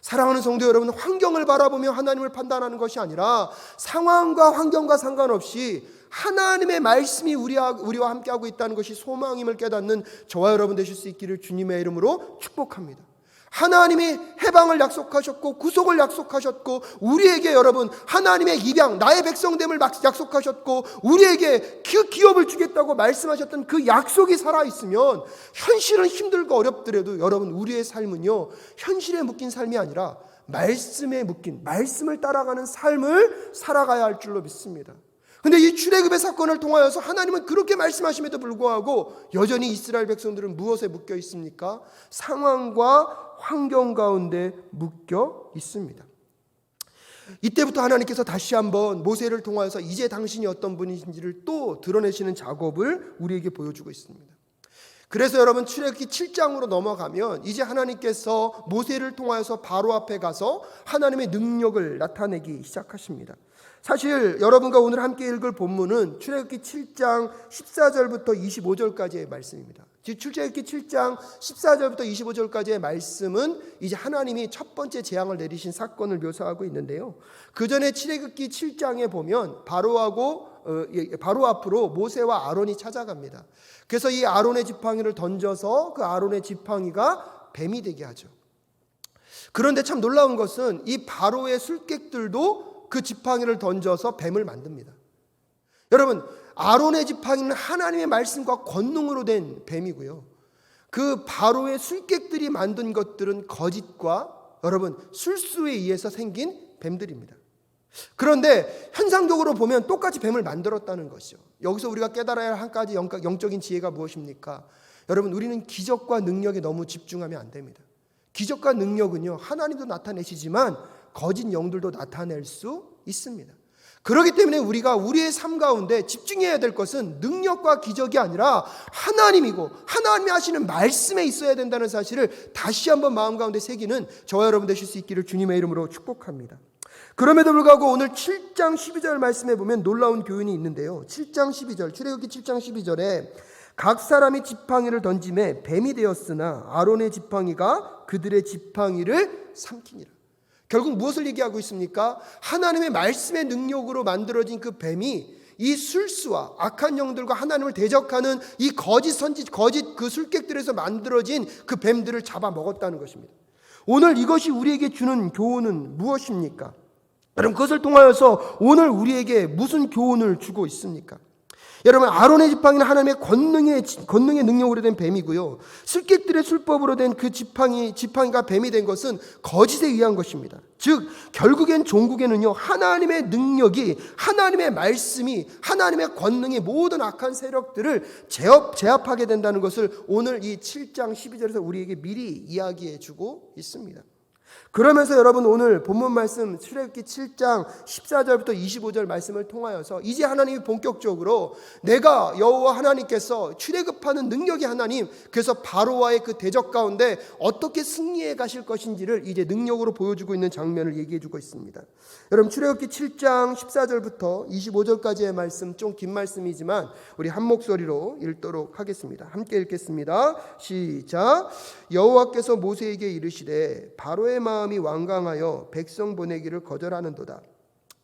사랑하는 성도 여러분, 환경을 바라보며 하나님을 판단하는 것이 아니라 상황과 환경과 상관없이 하나님의 말씀이 우리와 함께하고 있다는 것이 소망임을 깨닫는 저와 여러분 되실 수 있기를 주님의 이름으로 축복합니다. 하나님이 해방을 약속하셨고 구속을 약속하셨고 우리에게 여러분 하나님의 입양, 나의 백성됨을 약속하셨고 우리에게 그 기업을 주겠다고 말씀하셨던 그 약속이 살아있으면 현실은 힘들고 어렵더라도 여러분 우리의 삶은요 현실에 묶인 삶이 아니라 말씀에 묶인, 말씀을 따라가는 삶을 살아가야 할 줄로 믿습니다. 근데 이 출애굽의 사건을 통하여서 하나님은 그렇게 말씀하심에도 불구하고 여전히 이스라엘 백성들은 무엇에 묶여 있습니까? 상황과 환경 가운데 묶여 있습니다. 이때부터 하나님께서 다시 한번 모세를 통하여서 이제 당신이 어떤 분이신지를 또 드러내시는 작업을 우리에게 보여주고 있습니다. 그래서 여러분 출애굽기 7장으로 넘어가면 이제 하나님께서 모세를 통하여서 바로 앞에 가서 하나님의 능력을 나타내기 시작하십니다. 사실 여러분과 오늘 함께 읽을 본문은 출애굽기 7장 14절부터 25절까지의 말씀입니다. 출애굽기 7장 14절부터 25절까지의 말씀은 이제 하나님이 첫 번째 재앙을 내리신 사건을 묘사하고 있는데요. 그 전에 출애굽기 7장에 보면 바로 앞으로 모세와 아론이 찾아갑니다. 그래서 이 아론의 지팡이를 던져서 그 아론의 지팡이가 뱀이 되게 하죠. 그런데 참 놀라운 것은 이 바로의 술객들도 그 지팡이를 던져서 뱀을 만듭니다. 여러분 아론의 지팡이는 하나님의 말씀과 권능으로 된 뱀이고요. 그 바로의 술객들이 만든 것들은 거짓과 여러분 술수에 의해서 생긴 뱀들입니다. 그런데 현상적으로 보면 똑같이 뱀을 만들었다는 것이죠. 여기서 우리가 깨달아야 할 한 가지 영적인 지혜가 무엇입니까? 여러분 우리는 기적과 능력에 너무 집중하면 안 됩니다. 기적과 능력은요 하나님도 나타내시지만 거짓 영들도 나타낼 수 있습니다. 그렇기 때문에 우리가 우리의 삶 가운데 집중해야 될 것은 능력과 기적이 아니라 하나님이고 하나님이 하시는 말씀에 있어야 된다는 사실을 다시 한번 마음 가운데 새기는 저와 여러분 되실 수 있기를 주님의 이름으로 축복합니다. 그럼에도 불구하고 오늘 7장 12절 말씀에 보면 놀라운 교훈이 있는데요. 7장 12절 출애굽기 7장 12절에 각 사람이 지팡이를 던짐에 뱀이 되었으나 아론의 지팡이가 그들의 지팡이를 삼키니라. 결국 무엇을 얘기하고 있습니까? 하나님의 말씀의 능력으로 만들어진 그 뱀이 이 술수와 악한 영들과 하나님을 대적하는 이 거짓 그 술객들에서 만들어진 그 뱀들을 잡아먹었다는 것입니다. 오늘 이것이 우리에게 주는 교훈은 무엇입니까? 여러분 그것을 통하여서 오늘 우리에게 무슨 교훈을 주고 있습니까? 여러분 아론의 지팡이는 하나님의 권능의 능력으로 된 뱀이고요. 술객들의 술법으로 된 그 지팡이가 뱀이 된 것은 거짓에 의한 것입니다. 즉 결국엔 종국에는요 하나님의 능력이, 하나님의 말씀이, 하나님의 권능이 모든 악한 세력들을 제압하게 된다는 것을 오늘 이 7장 12절에서 우리에게 미리 이야기해 주고 있습니다. 그러면서 여러분 오늘 본문 말씀 출애굽기 7장 14절부터 25절 말씀을 통하여서 이제 하나님이 본격적으로 내가 여호와 하나님께서 출애굽하는 능력의 하나님, 그래서 바로와의 그 대적 가운데 어떻게 승리해 가실 것인지를 이제 능력으로 보여주고 있는 장면을 얘기해 주고 있습니다. 여러분 출애굽기 7장 14절부터 25절까지의 말씀, 좀 긴 말씀이지만 우리 한 목소리로 읽도록 하겠습니다. 함께 읽겠습니다. 시작. 여호와께서 모세에게 이르시되 바로의 마음이 완강하여 백성 보내기를 거절하는도다.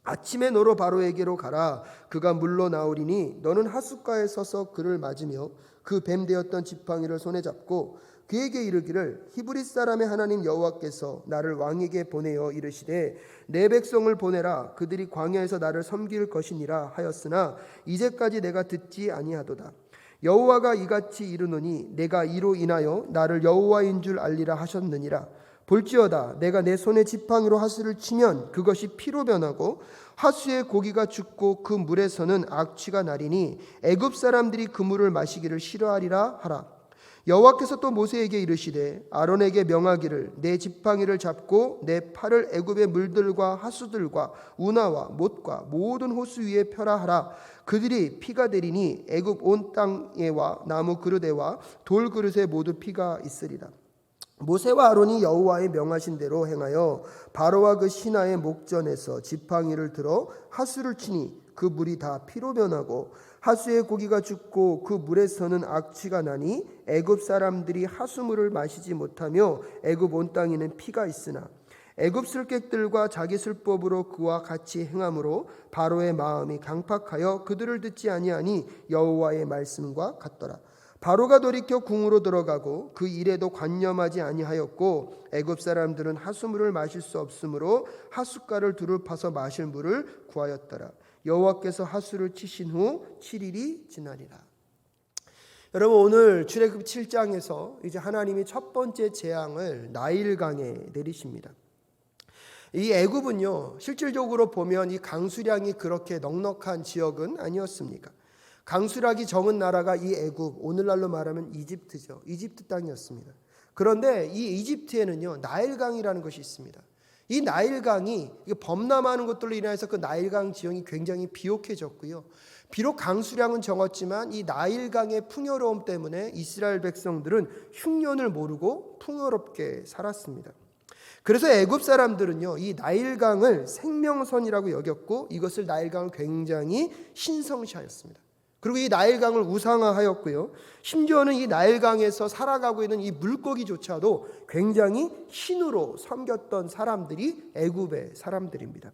아침에 너로 바로에게로 가라. 그가 물러 나오리니 너는 하숫가에 서서 그를 맞으며 그 뱀 되었던 지팡이를 손에 잡고 그에게 이르기를 히브리 사람의 하나님 여호와께서 나를 왕에게 보내어 이르시되 내 백성을 보내라. 그들이 광야에서 나를 섬길 것이니라 하였으나 이제까지 내가 듣지 아니하도다. 여호와가 이같이 이르노니 내가 이로 인하여 나를 여호와인 줄 알리라 하셨느니라. 볼지어다 내가 내 손에 지팡이로 하수를 치면 그것이 피로 변하고 하수의 고기가 죽고 그 물에서는 악취가 나리니 애굽 사람들이 그 물을 마시기를 싫어하리라 하라. 여호와께서 또 모세에게 이르시되 아론에게 명하기를 내 지팡이를 잡고 내 팔을 애굽의 물들과 하수들과 운하와 못과 모든 호수 위에 펴라 하라. 그들이 피가 되리니 애굽 온 땅에와 나무 그릇에와 돌 그릇에 모두 피가 있으리라. 모세와 아론이 여호와의 명하신 대로 행하여 바로와 그 신하의 목전에서 지팡이를 들어 하수를 치니 그 물이 다 피로 변하고 하수의 고기가 죽고 그 물에서는 악취가 나니 애굽 사람들이 하수물을 마시지 못하며 애굽 온 땅에는 피가 있으나 애굽 술객들과 자기 술법으로 그와 같이 행함으로 바로의 마음이 강팍하여 그들을 듣지 아니하니 여호와의 말씀과 같더라. 바로가 돌이켜 궁으로 들어가고 그 일에도 관념하지 아니하였고 애굽 사람들은 하수물을 마실 수 없으므로 하숫가를 둘을 파서 마실 물을 구하였더라. 여호와께서 하수를 치신 후 7일이 지나리라. 여러분 오늘 출애굽 7장에서 이제 하나님이 첫 번째 재앙을 나일강에 내리십니다. 이 애굽은요 실질적으로 보면 이 강수량이 그렇게 넉넉한 지역은 아니었습니까? 강수량이 적은 나라가 이 애굽, 오늘날로 말하면 이집트죠. 이집트 땅이었습니다. 그런데 이 이집트에는요 나일강이라는 것이 있습니다. 이 나일강이 범람하는 것들로 인해서 그 나일강 지형이 굉장히 비옥해졌고요. 비록 강수량은 적었지만 이 나일강의 풍요로움 때문에 이스라엘 백성들은 흉년을 모르고 풍요롭게 살았습니다. 그래서 애굽 사람들은요 이 나일강을 생명선이라고 여겼고 이것을 나일강을 굉장히 신성시하였습니다. 그리고 이 나일강을 우상화하였고요. 심지어는 이 나일강에서 살아가고 있는 이 물고기조차도 굉장히 신으로 섬겼던 사람들이 애굽의 사람들입니다.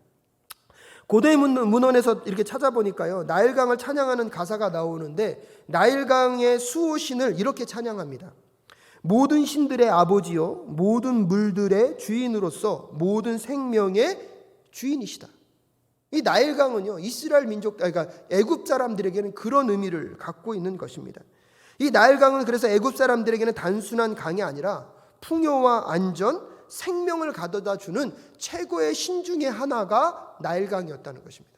고대 문헌에서 이렇게 찾아보니까요. 나일강을 찬양하는 가사가 나오는데 나일강의 수호신을 이렇게 찬양합니다. 모든 신들의 아버지요 모든 물들의 주인으로서 모든 생명의 주인이시다. 이 나일강은요 이스라엘 민족 그러니까 애굽 사람들에게는 그런 의미를 갖고 있는 것입니다. 이 나일강은 그래서 애굽 사람들에게는 단순한 강이 아니라 풍요와 안전, 생명을 가져다 주는 최고의 신 중에 하나가 나일강이었다는 것입니다.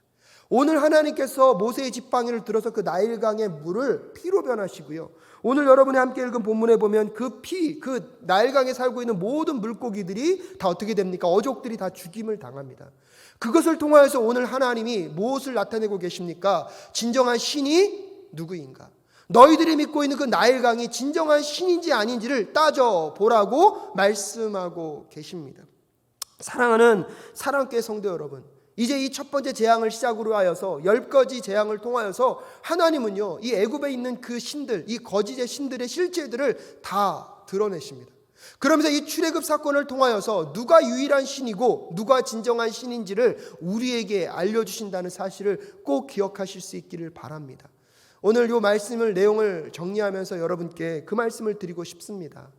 오늘 하나님께서 모세의 지팡이를 들어서 그 나일강의 물을 피로 변하시고요. 오늘 여러분이 함께 읽은 본문에 보면 그 나일강에 살고 있는 모든 물고기들이 다 어떻게 됩니까? 어족들이 다 죽임을 당합니다. 그것을 통하여서 오늘 하나님이 무엇을 나타내고 계십니까? 진정한 신이 누구인가? 너희들이 믿고 있는 그 나일강이 진정한 신인지 아닌지를 따져보라고 말씀하고 계십니다. 사랑하는 사랑교회 성도 여러분, 이제 이 첫 번째 재앙을 시작으로 하여서 10가지 재앙을 통하여서 하나님은요 이 애굽에 있는 그 신들, 이 거짓의 신들의 실체들을 다 드러내십니다. 그러면서 이 출애굽 사건을 통하여서 누가 유일한 신이고 누가 진정한 신인지를 우리에게 알려주신다는 사실을 꼭 기억하실 수 있기를 바랍니다. 오늘 이 말씀을 내용을 정리하면서 여러분께 그 말씀을 드리고 싶습니다.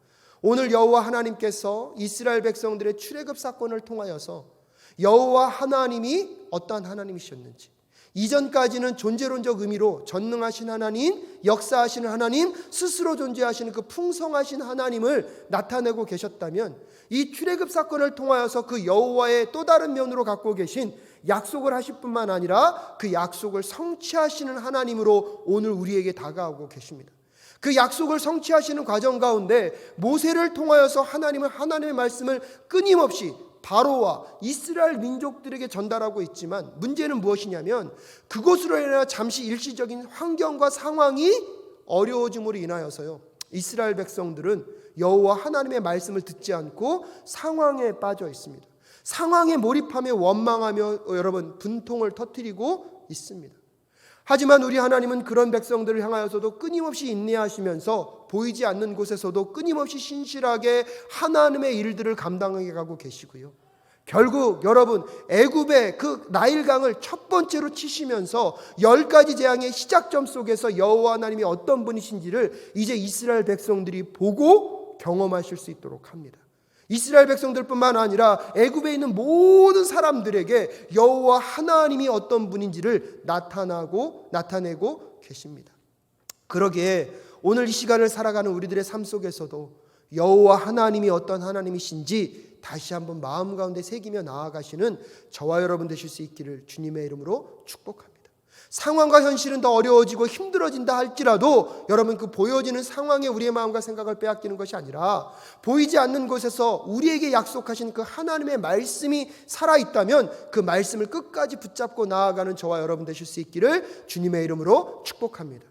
오늘 여호와 하나님께서 이스라엘 백성들의 출애굽 사건을 통하여서 여호와 하나님이 어떠한 하나님이셨는지, 이전까지는 존재론적 의미로 전능하신 하나님, 역사하시는 하나님, 스스로 존재하시는 그 풍성하신 하나님을 나타내고 계셨다면 이 출애굽 사건을 통하여서 그 여호와의 또 다른 면으로 갖고 계신 약속을 하실 뿐만 아니라 그 약속을 성취하시는 하나님으로 오늘 우리에게 다가오고 계십니다. 그 약속을 성취하시는 과정 가운데 모세를 통하여서 하나님은 하나님의 말씀을 끊임없이 바로와 이스라엘 민족들에게 전달하고 있지만 문제는 무엇이냐면 그것으로 인하여 잠시 일시적인 환경과 상황이 어려워짐으로 인하여서요, 이스라엘 백성들은 여호와 하나님의 말씀을 듣지 않고 상황에 빠져 있습니다. 상황에 몰입하며 원망하며 여러분 분통을 터뜨리고 있습니다. 하지만 우리 하나님은 그런 백성들을 향하여서도 끊임없이 인내하시면서 보이지 않는 곳에서도 끊임없이 신실하게 하나님의 일들을 감당해 가고 계시고요, 결국 여러분 애굽의 그 나일강을 첫 번째로 치시면서 10가지 재앙의 시작점 속에서 여호와 하나님이 어떤 분이신지를 이제 이스라엘 백성들이 보고 경험하실 수 있도록 합니다. 이스라엘 백성들뿐만 아니라 애굽에 있는 모든 사람들에게 여호와 하나님이 어떤 분인지를 나타내고 계십니다. 그러기에 오늘 이 시간을 살아가는 우리들의 삶 속에서도 여호와 하나님이 어떤 하나님이신지 다시 한번 마음 가운데 새기며 나아가시는 저와 여러분 되실 수 있기를 주님의 이름으로 축복합니다. 상황과 현실은 더 어려워지고 힘들어진다 할지라도 여러분 그 보여지는 상황에 우리의 마음과 생각을 빼앗기는 것이 아니라 보이지 않는 곳에서 우리에게 약속하신 그 하나님의 말씀이 살아있다면 그 말씀을 끝까지 붙잡고 나아가는 저와 여러분 되실 수 있기를 주님의 이름으로 축복합니다.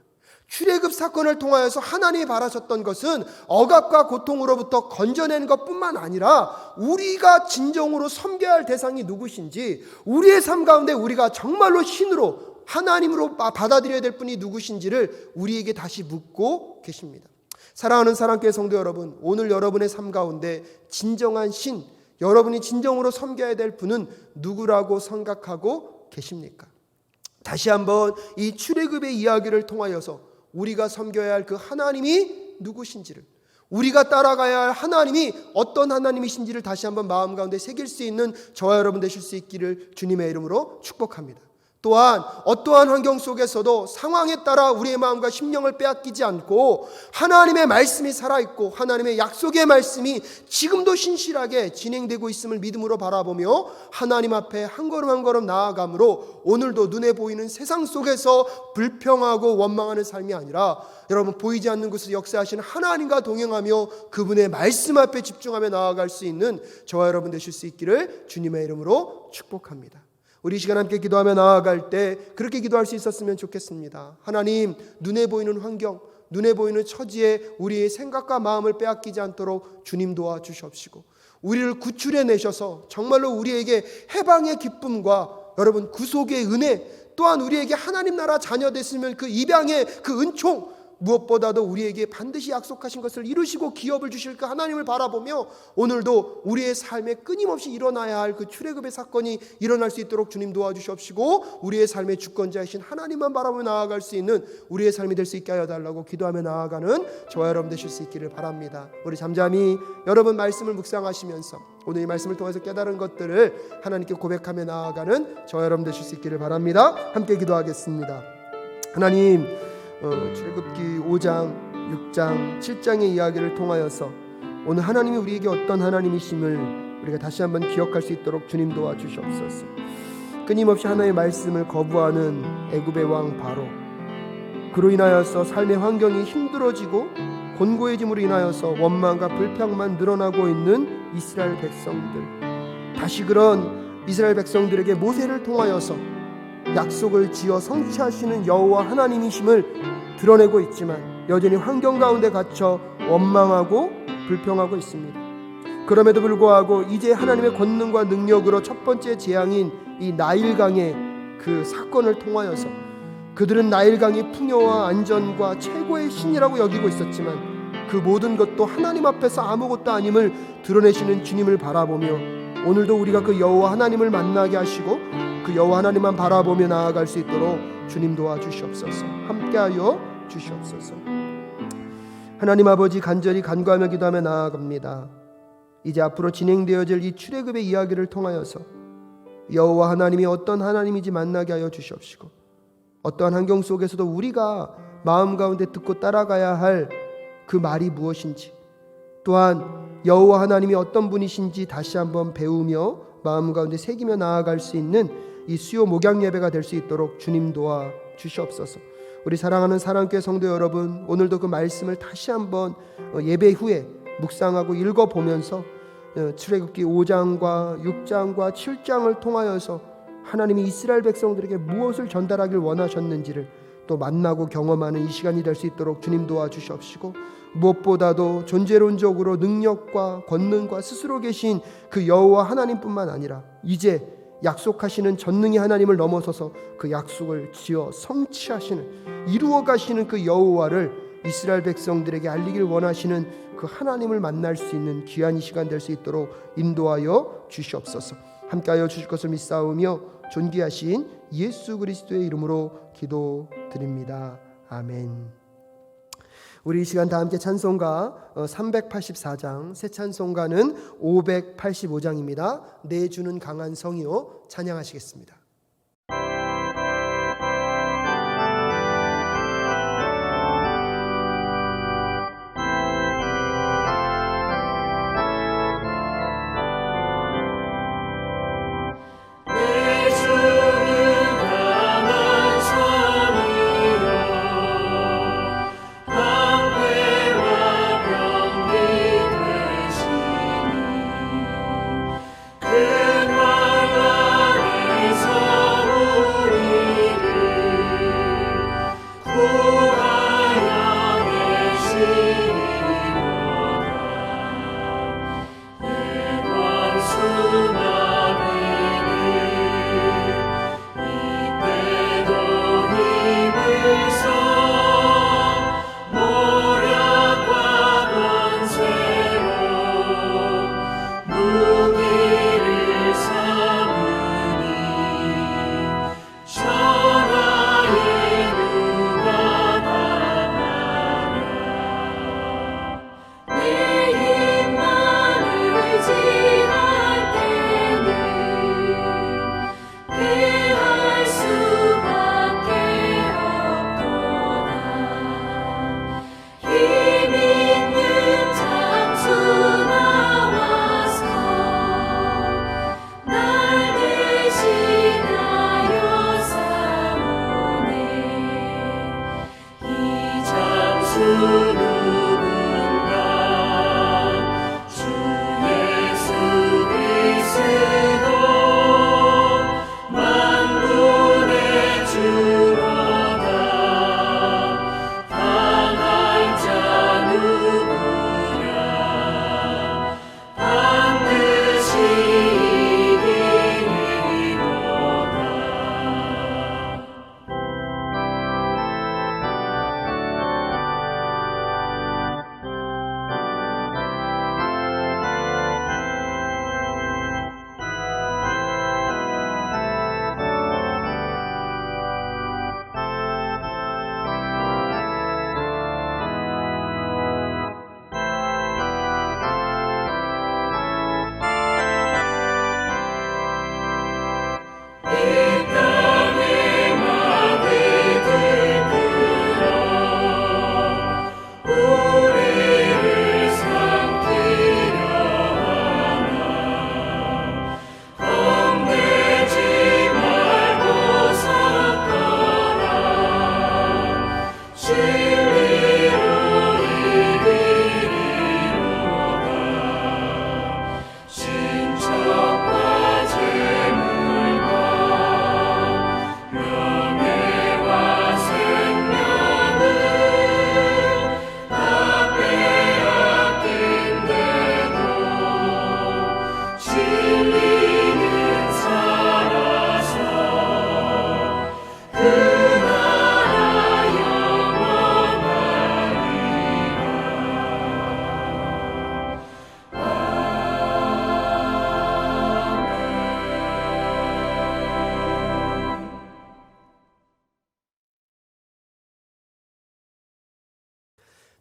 출애굽 사건을 통하여서 하나님이 바라셨던 것은 억압과 고통으로부터 건져내는 것뿐만 아니라 우리가 진정으로 섬겨야 할 대상이 누구신지, 우리의 삶 가운데 우리가 정말로 신으로 하나님으로 받아들여야 될 분이 누구신지를 우리에게 다시 묻고 계십니다. 사랑하는 사랑교회 성도 여러분, 오늘 여러분의 삶 가운데 진정한 신, 여러분이 진정으로 섬겨야 될 분은 누구라고 생각하고 계십니까? 다시 한번 이 출애굽의 이야기를 통하여서 우리가 섬겨야 할 그 하나님이 누구신지를, 우리가 따라가야 할 하나님이 어떤 하나님이신지를 다시 한번 마음 가운데 새길 수 있는 저와 여러분 되실 수 있기를 주님의 이름으로 축복합니다. 또한 어떠한 환경 속에서도 상황에 따라 우리의 마음과 심령을 빼앗기지 않고 하나님의 말씀이 살아있고 하나님의 약속의 말씀이 지금도 신실하게 진행되고 있음을 믿음으로 바라보며 하나님 앞에 한 걸음 한 걸음 나아감으로 오늘도 눈에 보이는 세상 속에서 불평하고 원망하는 삶이 아니라 여러분 보이지 않는 곳에서 역사하시는 하나님과 동행하며 그분의 말씀 앞에 집중하며 나아갈 수 있는 저와 여러분 되실 수 있기를 주님의 이름으로 축복합니다. 우리 이 시간 함께 기도하며 나아갈 때 그렇게 기도할 수 있었으면 좋겠습니다. 하나님, 눈에 보이는 환경, 눈에 보이는 처지에 우리의 생각과 마음을 빼앗기지 않도록 주님 도와주시옵시고 우리를 구출해 내셔서 정말로 우리에게 해방의 기쁨과 여러분 구속의 은혜, 또한 우리에게 하나님 나라 자녀 됐으면 그 입양의 그 은총, 무엇보다도 우리에게 반드시 약속하신 것을 이루시고 기업을 주실 그 하나님을 바라보며 오늘도 우리의 삶에 끊임없이 일어나야 할 그 출애굽의 사건이 일어날 수 있도록 주님 도와주시옵시고 우리의 삶의 주권자이신 하나님만 바라보며 나아갈 수 있는 우리의 삶이 될 수 있게 하여 달라고 기도하며 나아가는 저와 여러분 되실 수 있기를 바랍니다. 우리 잠잠히 여러분 말씀을 묵상하시면서 오늘 이 말씀을 통해서 깨달은 것들을 하나님께 고백하며 나아가는 저와 여러분 되실 수 있기를 바랍니다. 함께 기도하겠습니다. 하나님, 출애굽기 5장, 6장, 7장의 이야기를 통하여서 오늘 하나님이 우리에게 어떤 하나님이심을 우리가 다시 한번 기억할 수 있도록 주님 도와주시옵소서. 끊임없이 하나님의 말씀을 거부하는 애굽의 왕 바로, 그로 인하여서 삶의 환경이 힘들어지고 곤고해짐으로 인하여서 원망과 불평만 늘어나고 있는 이스라엘 백성들, 다시 그런 이스라엘 백성들에게 모세를 통하여서 약속을 지어 성취하시는 여호와 하나님이심을 드러내고 있지만 여전히 환경 가운데 갇혀 원망하고 불평하고 있습니다. 그럼에도 불구하고 이제 하나님의 권능과 능력으로 첫 번째 재앙인 이 나일강의 그 사건을 통하여서 그들은 나일강이 풍요와 안전과 최고의 신이라고 여기고 있었지만 그 모든 것도 하나님 앞에서 아무것도 아님을 드러내시는 주님을 바라보며 오늘도 우리가 그 여호와 하나님을 만나게 하시고 그 여호와 하나님만 바라보며 나아갈 수 있도록 주님 도와주시옵소서. 함께하여 주시옵소서. 하나님 아버지, 간절히 간구하며 기도하며 나아갑니다. 이제 앞으로 진행되어질 이 출애굽의 이야기를 통하여서 여호와 하나님이 어떤 하나님인지 만나게 하여 주시옵시고 어떠한 환경 속에서도 우리가 마음 가운데 듣고 따라가야 할 그 말이 무엇인지, 또한 여호와 하나님이 어떤 분이신지 다시 한번 배우며 마음 가운데 새기며 나아갈 수 있는 이 수요 목양 예배가 될 수 있도록 주님 도와 주시옵소서. 우리 사랑하는 사랑교회 성도 여러분, 오늘도 그 말씀을 다시 한번 예배 후에 묵상하고 읽어보면서 출애굽기 5장과 6장과 7장을 통하여서 하나님이 이스라엘 백성들에게 무엇을 전달하길 원하셨는지를 또 만나고 경험하는 이 시간이 될 수 있도록 주님 도와주시옵시고, 무엇보다도 존재론적으로 능력과 권능과 스스로 계신 그 여호와 하나님뿐만 아니라 이제 약속하시는 전능의 하나님을 넘어서서 그 약속을 지어 성취하시는, 이루어 가시는 그 여호와를 이스라엘 백성들에게 알리길 원하시는 그 하나님을 만날 수 있는 귀한 이 시간 될 수 있도록 인도하여 주시옵소서. 함께하여 주실 것을 믿사오며 존귀하신 예수 그리스도의 이름으로 기도드립니다. 아멘. 우리 이 시간 다 함께 찬송가 384장, 새 찬송가는 585장입니다. 내 주는 강한 성이요, 찬양하시겠습니다.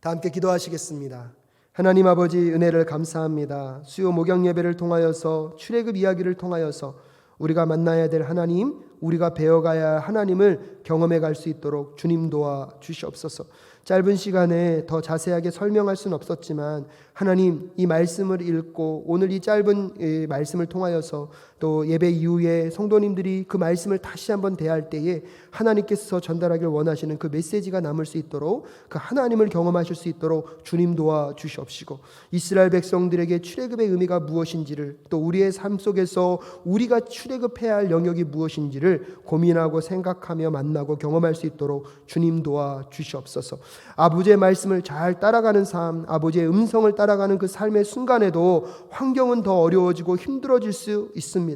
다 함께 기도하시겠습니다. 하나님 아버지, 은혜를 감사합니다. 수요 목양 예배를 통하여서, 출애굽 이야기를 통하여서 우리가 만나야 될 하나님, 우리가 배워가야 할 하나님을 경험해 갈 수 있도록 주님 도와 주시옵소서. 짧은 시간에 더 자세하게 설명할 수는 없었지만 하나님, 이 말씀을 읽고 오늘 이 짧은 말씀을 통하여서 또 예배 이후에 성도님들이 그 말씀을 다시 한번 대할 때에 하나님께서 전달하길 원하시는 그 메시지가 남을 수 있도록, 그 하나님을 경험하실 수 있도록 주님 도와 주시옵시고, 이스라엘 백성들에게 출애굽의 의미가 무엇인지를, 또 우리의 삶 속에서 우리가 출애굽해야 할 영역이 무엇인지를 고민하고 생각하며 만나고 경험할 수 있도록 주님 도와 주시옵소서. 아버지의 말씀을 잘 따라가는 삶, 아버지의 음성을 따라가는 그 삶의 순간에도 환경은 더 어려워지고 힘들어질 수 있습니다.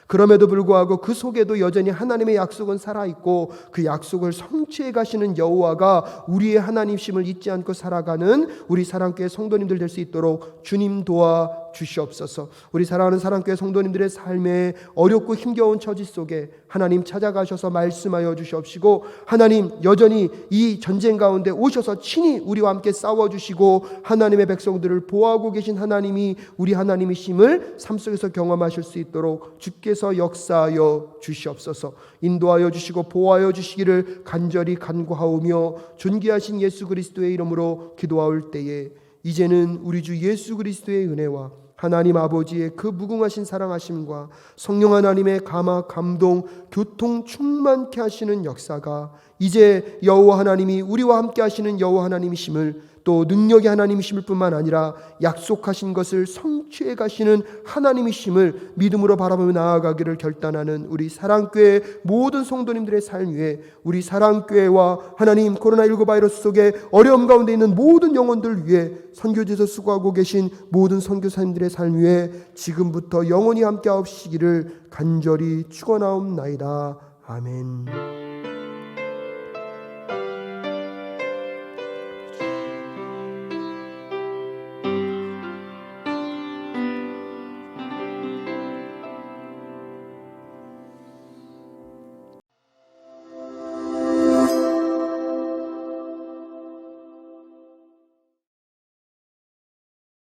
그럼에도 불구하고 그 속에도 여전히 하나님의 약속은 살아있고, 그 약속을 성취해 가시는 여호와가 우리의 하나님심을 잊지 않고 살아가는 우리 사랑교회 성도님들 될 수 있도록 주님 도와 주시옵소서. 우리 사랑하는 사랑교회 성도님들의 삶에 어렵고 힘겨운 처지 속에 하나님 찾아가셔서 말씀하여 주시옵시고, 하나님 여전히 이 전쟁 가운데 오셔서 친히 우리와 함께 싸워주시고 하나님의 백성들을 보호하고 계신 하나님이 우리 하나님이심을 삶 속에서 경험하실 수 있도록 주께서 역사하여 주시옵소서. 인도하여 주시고 보호하여 주시기를 간절히 간구하오며 존귀하신 예수 그리스도의 이름으로 기도하올 때에, 이제는 우리 주 예수 그리스도의 은혜와 하나님 아버지의 그 무궁하신 사랑하심과 성령 하나님의 감화 감동 교통 충만케 하시는 역사가 이제 여호와 하나님이 우리와 함께 하시는 여호와 하나님이심을, 또 능력의 하나님이심을 뿐만 아니라 약속하신 것을 성취해 가시는 하나님이심을 믿음으로 바라보며 나아가기를 결단하는 우리 사랑교회 모든 성도님들의 삶 위에, 우리 사랑교회와 하나님 코로나19 바이러스 속에 어려움 가운데 있는 모든 영혼들 위에, 선교지에서 수고하고 계신 모든 선교사님들의 삶 위에 지금부터 영원히 함께 하옵시기를 간절히 축원하옵나이다. 아멘.